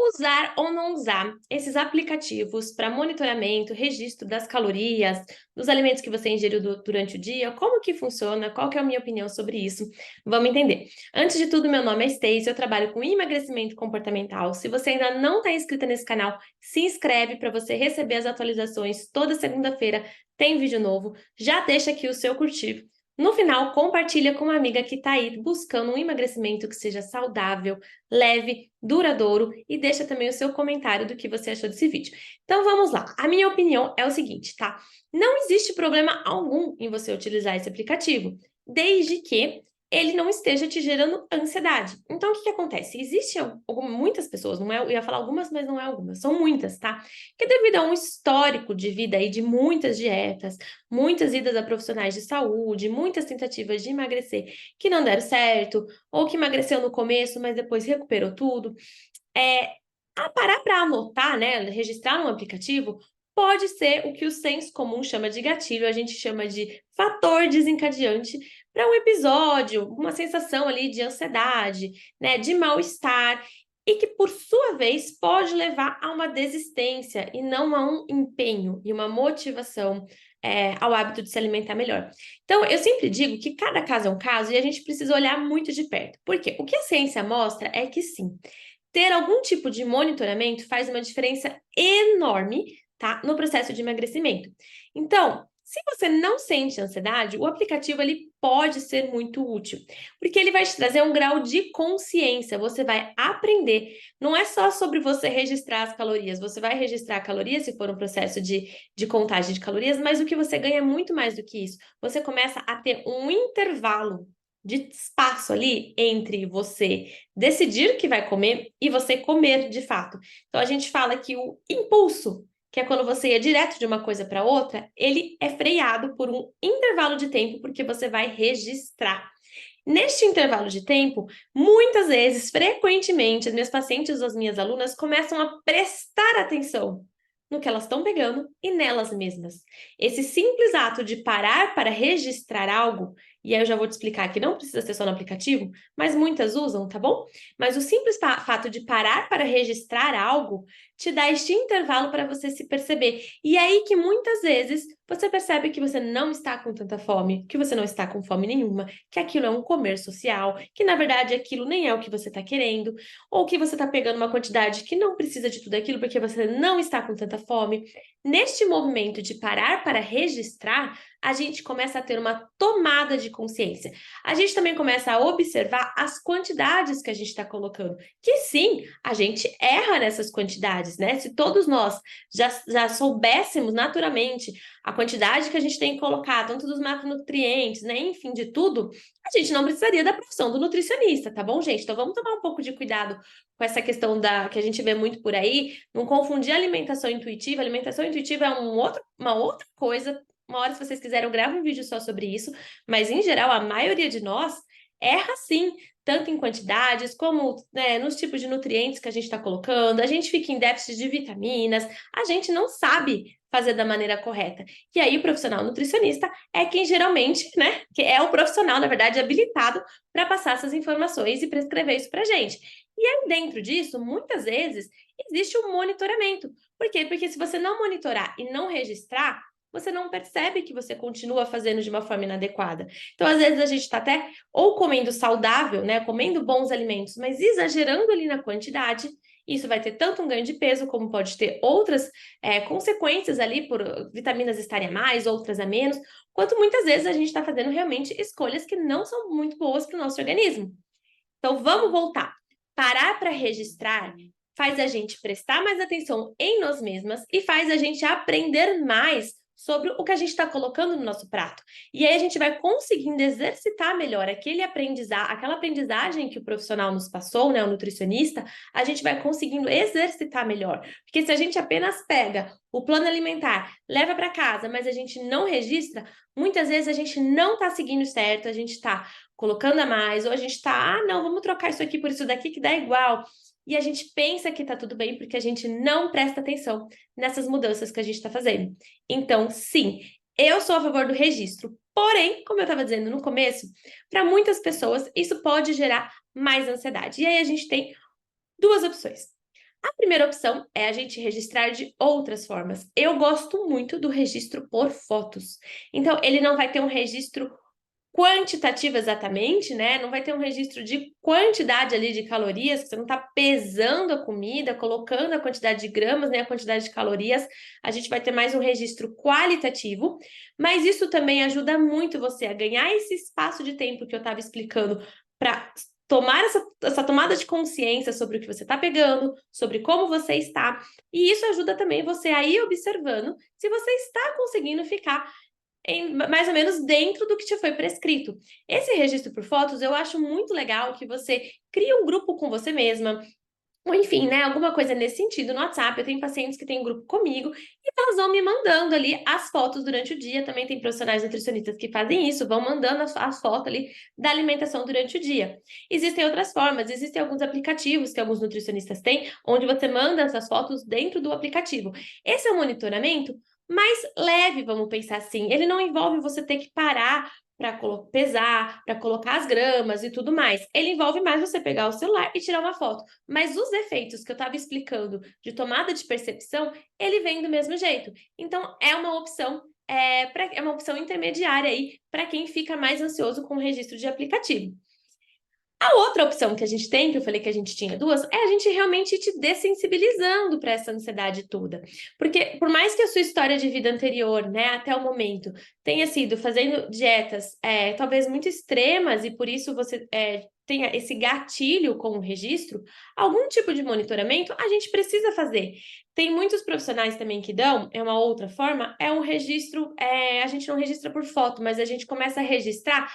Usar ou não usar esses aplicativos para monitoramento, registro das calorias, dos alimentos que você ingeriu durante o dia, como que funciona, qual que é a minha opinião sobre isso? Vamos entender. Antes de tudo, meu nome é Stacy, eu trabalho com emagrecimento comportamental. Se você ainda não está inscrita nesse canal, se inscreve para você receber as atualizações. Toda segunda-feira tem vídeo novo. Já deixa aqui o seu curtir. No final, compartilha com uma amiga que está aí buscando um emagrecimento que seja saudável, leve, duradouro e deixa também o seu comentário do que você achou desse vídeo. Então vamos lá. A minha opinião é o seguinte, tá? Não existe problema algum em você utilizar esse aplicativo, desde que ele não esteja te gerando ansiedade. Então, o que acontece? Existem muitas pessoas, não é, eu ia falar algumas, mas não é algumas, são muitas, tá? Que devido a um histórico de vida aí de muitas dietas, muitas idas a profissionais de saúde, muitas tentativas de emagrecer que não deram certo, ou que emagreceu no começo, mas depois recuperou tudo, a parar para anotar, né, registrar no aplicativo, pode ser o que o senso comum chama de gatilho, a gente chama de fator desencadeante para um episódio, uma sensação ali de ansiedade, né, de mal-estar, e que, por sua vez, pode levar a uma desistência e não a um empenho e uma motivação ao hábito de se alimentar melhor. Então, eu sempre digo que cada caso é um caso e a gente precisa olhar muito de perto. Por quê? O que a ciência mostra é que sim, ter algum tipo de monitoramento faz uma diferença enorme, tá, no processo de emagrecimento. Então, se você não sente ansiedade, o aplicativo ele pode ser muito útil, porque ele vai te trazer um grau de consciência, você vai aprender. Não é só sobre você registrar as calorias, você vai registrar calorias se for um processo de contagem de calorias, mas o que você ganha é muito mais do que isso. Você começa a ter um intervalo de espaço ali entre você decidir que vai comer e você comer de fato. Então a gente fala que o impulso, que é quando você ia direto de uma coisa para outra, ele é freado por um intervalo de tempo porque você vai registrar. Neste intervalo de tempo, muitas vezes, frequentemente, as minhas pacientes ou as minhas alunas começam a prestar atenção no que elas estão pegando e nelas mesmas. Esse simples ato de parar para registrar algo, e aí eu já vou te explicar que não precisa ser só no aplicativo, mas muitas usam, tá bom? Mas o simples fato de parar para registrar algo te dá este intervalo para você se perceber. E é aí que muitas vezes você percebe que você não está com tanta fome, que você não está com fome nenhuma, que aquilo é um comer social, que na verdade aquilo nem é o que você está querendo, ou que você está pegando uma quantidade que não precisa de tudo aquilo porque você não está com tanta fome. Neste movimento de parar para registrar, a gente começa a ter uma tomada de consciência. A gente também começa a observar as quantidades que a gente está colocando, que sim, a gente erra nessas quantidades, né? Se todos nós já soubéssemos naturalmente a quantidade que a gente tem que colocar, tanto dos macronutrientes, né, enfim, de tudo, a gente não precisaria da profissão do nutricionista, tá bom, gente? Então vamos tomar um pouco de cuidado com essa questão que a gente vê muito por aí, não confundir alimentação intuitiva. Alimentação intuitiva é uma outra coisa. Uma hora, se vocês quiserem, eu gravo um vídeo só sobre isso, mas em geral, a maioria de nós erra sim, tanto em quantidades como, né, nos tipos de nutrientes que a gente está colocando, a gente fica em déficit de vitaminas, a gente não sabe fazer da maneira correta. E aí o profissional nutricionista é quem geralmente, né, que é o profissional, na verdade, habilitado para passar essas informações e prescrever isso para gente. E aí dentro disso, muitas vezes, existe um monitoramento. Por quê? Porque se você não monitorar e não registrar, você não percebe que você continua fazendo de uma forma inadequada. Então, às vezes, a gente está até ou comendo saudável, né, comendo bons alimentos, mas exagerando ali na quantidade. Isso vai ter tanto um ganho de peso, como pode ter outras consequências ali por vitaminas estarem a mais, outras a menos, quanto muitas vezes a gente está fazendo realmente escolhas que não são muito boas para o nosso organismo. Então, vamos voltar. Parar para registrar faz a gente prestar mais atenção em nós mesmas e faz a gente aprender mais sobre o que a gente está colocando no nosso prato. E aí a gente vai conseguindo exercitar melhor aquela aprendizagem que o profissional nos passou, né, o nutricionista, a gente vai conseguindo exercitar melhor. Porque se a gente apenas pega o plano alimentar, leva para casa, mas a gente não registra, muitas vezes a gente não está seguindo certo, a gente está colocando a mais, ou a gente está, não, vamos trocar isso aqui por isso daqui que dá igual. E a gente pensa que tá tudo bem porque a gente não presta atenção nessas mudanças que a gente está fazendo. Então, sim, eu sou a favor do registro. Porém, como eu estava dizendo no começo, para muitas pessoas isso pode gerar mais ansiedade. E aí a gente tem duas opções. A primeira opção é a gente registrar de outras formas. Eu gosto muito do registro por fotos. Então, ele não vai ter um registro quantitativo exatamente, né? Não vai ter um registro de quantidade ali de calorias, que você não está pesando a comida, colocando a quantidade de gramas, né? A quantidade de calorias. A gente vai ter mais um registro qualitativo, mas isso também ajuda muito você a ganhar esse espaço de tempo que eu estava explicando para tomar essa tomada de consciência sobre o que você está pegando, sobre como você está, e isso ajuda também você a ir observando se você está conseguindo ficar mais ou menos dentro do que te foi prescrito. Esse registro por fotos, eu acho muito legal que você crie um grupo com você mesma, ou enfim, né, alguma coisa nesse sentido no WhatsApp. Eu tenho pacientes que têm um grupo comigo e elas vão me mandando ali as fotos durante o dia. Também tem profissionais nutricionistas que fazem isso, vão mandando as fotos ali da alimentação durante o dia. Existem outras formas, existem alguns aplicativos que alguns nutricionistas têm, onde você manda essas fotos dentro do aplicativo. Esse é um monitoramento mais leve, vamos pensar assim. Ele não envolve você ter que parar para pesar, para colocar as gramas e tudo mais. Ele envolve mais você pegar o celular e tirar uma foto. Mas os efeitos que eu estava explicando de tomada de percepção, ele vem do mesmo jeito. Então, é uma opção, é uma opção intermediária aí para quem fica mais ansioso com o registro de aplicativo. A outra opção que a gente tem, que eu falei que a gente tinha duas, é a gente realmente ir te dessensibilizando para essa ansiedade toda. Porque por mais que a sua história de vida anterior, né, até o momento, tenha sido fazendo dietas talvez muito extremas e por isso você tenha esse gatilho com o registro, algum tipo de monitoramento a gente precisa fazer. Tem muitos profissionais também que dão, é uma outra forma, é um registro, a gente não registra por foto, mas a gente começa a registrar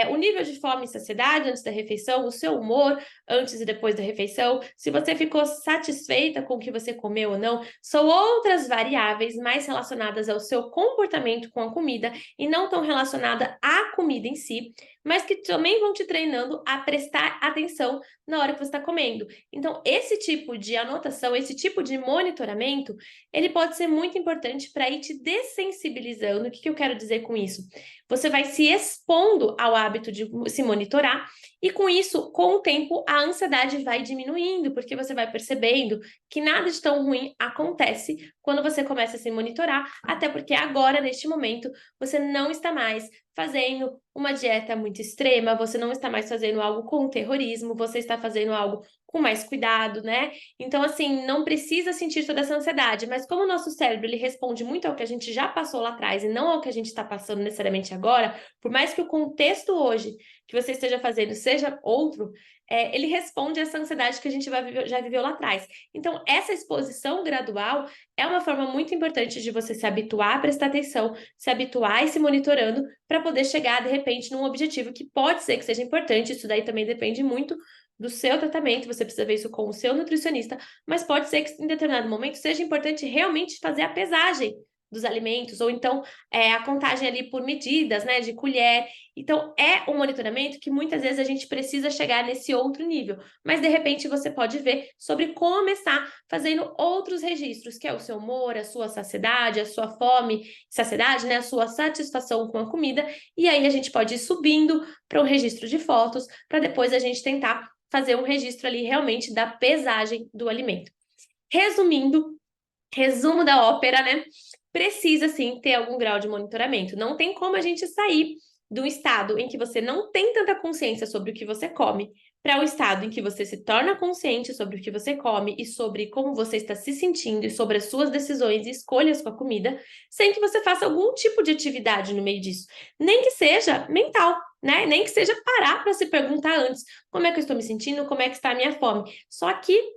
o nível de fome e saciedade antes da refeição, o seu humor antes e depois da refeição, se você ficou satisfeita com o que você comeu ou não, são outras variáveis mais relacionadas ao seu comportamento com a comida e não tão relacionada à comida em si, mas que também vão te treinando a prestar atenção na hora que você está comendo. Então, esse tipo de anotação, esse tipo de monitoramento, ele pode ser muito importante para ir te dessensibilizando. O que eu quero dizer com isso? Você vai se expondo ao hábito de se monitorar e com isso, com o tempo, a ansiedade vai diminuindo, porque você vai percebendo que nada de tão ruim acontece quando você começa a se monitorar, até porque agora, neste momento, você não está mais fazendo uma dieta muito extrema, você não está mais fazendo algo com terrorismo, você está fazendo algo com mais cuidado, né? Então, assim, não precisa sentir toda essa ansiedade, mas como o nosso cérebro ele responde muito ao que a gente já passou lá atrás e não ao que a gente está passando necessariamente agora, por mais que o contexto hoje que você esteja fazendo seja outro, ele responde a essa ansiedade que a gente já viveu lá atrás. Então, essa exposição gradual é uma forma muito importante de você se habituar a prestar atenção, se habituar e se monitorando para poder chegar, de repente, num objetivo que pode ser que seja importante. Isso daí também depende muito do seu tratamento, você precisa ver isso com o seu nutricionista, mas pode ser que em determinado momento seja importante realmente fazer a pesagem dos alimentos, ou então a contagem ali por medidas, né, de colher. Então, é um monitoramento que muitas vezes a gente precisa chegar nesse outro nível, mas de repente você pode ver sobre começar fazendo outros registros, que é o seu humor, a sua saciedade, a sua fome, saciedade, né, a sua satisfação com a comida, e aí a gente pode ir subindo para um registro de fotos, para depois a gente tentar fazer um registro ali realmente da pesagem do alimento. Resumindo, resumo da ópera, né? Precisa sim ter algum grau de monitoramento. Não tem como a gente sair do estado em que você não tem tanta consciência sobre o que você come para o estado em que você se torna consciente sobre o que você come e sobre como você está se sentindo e sobre as suas decisões e escolhas com a comida, sem que você faça algum tipo de atividade no meio disso, nem que seja mental, né? Nem que seja parar para se perguntar antes como é que eu estou me sentindo, como é que está a minha fome. Só que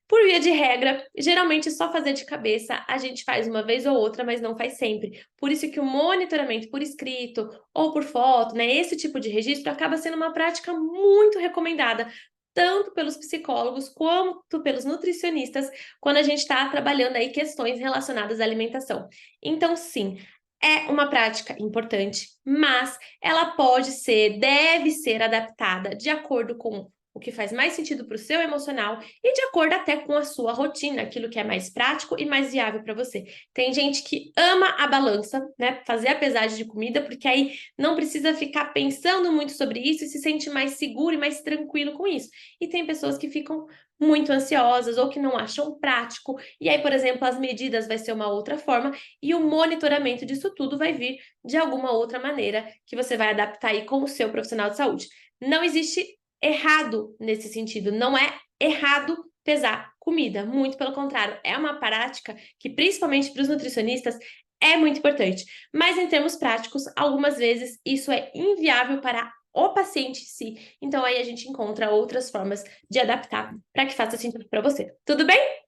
por via de regra, geralmente só fazer de cabeça a gente faz uma vez ou outra, mas não faz sempre. Por isso que o monitoramento por escrito ou por foto, né, esse tipo de registro acaba sendo uma prática muito recomendada, tanto pelos psicólogos quanto pelos nutricionistas, quando a gente está trabalhando aí questões relacionadas à alimentação. Então, sim, é uma prática importante, mas ela pode ser, deve ser adaptada de acordo com o que faz mais sentido para o seu emocional e de acordo até com a sua rotina, aquilo que é mais prático e mais viável para você. Tem gente que ama a balança, né? Fazer a pesagem de comida, porque aí não precisa ficar pensando muito sobre isso e se sente mais seguro e mais tranquilo com isso. E tem pessoas que ficam muito ansiosas ou que não acham prático, e aí, por exemplo, as medidas vai ser uma outra forma e o monitoramento disso tudo vai vir de alguma outra maneira que você vai adaptar aí com o seu profissional de saúde. Não existe errado nesse sentido, não é errado pesar comida, muito pelo contrário, é uma prática que, principalmente para os nutricionistas, é muito importante. Mas em termos práticos, algumas vezes isso é inviável para o paciente em si. Então aí a gente encontra outras formas de adaptar para que faça sentido para você. Tudo bem?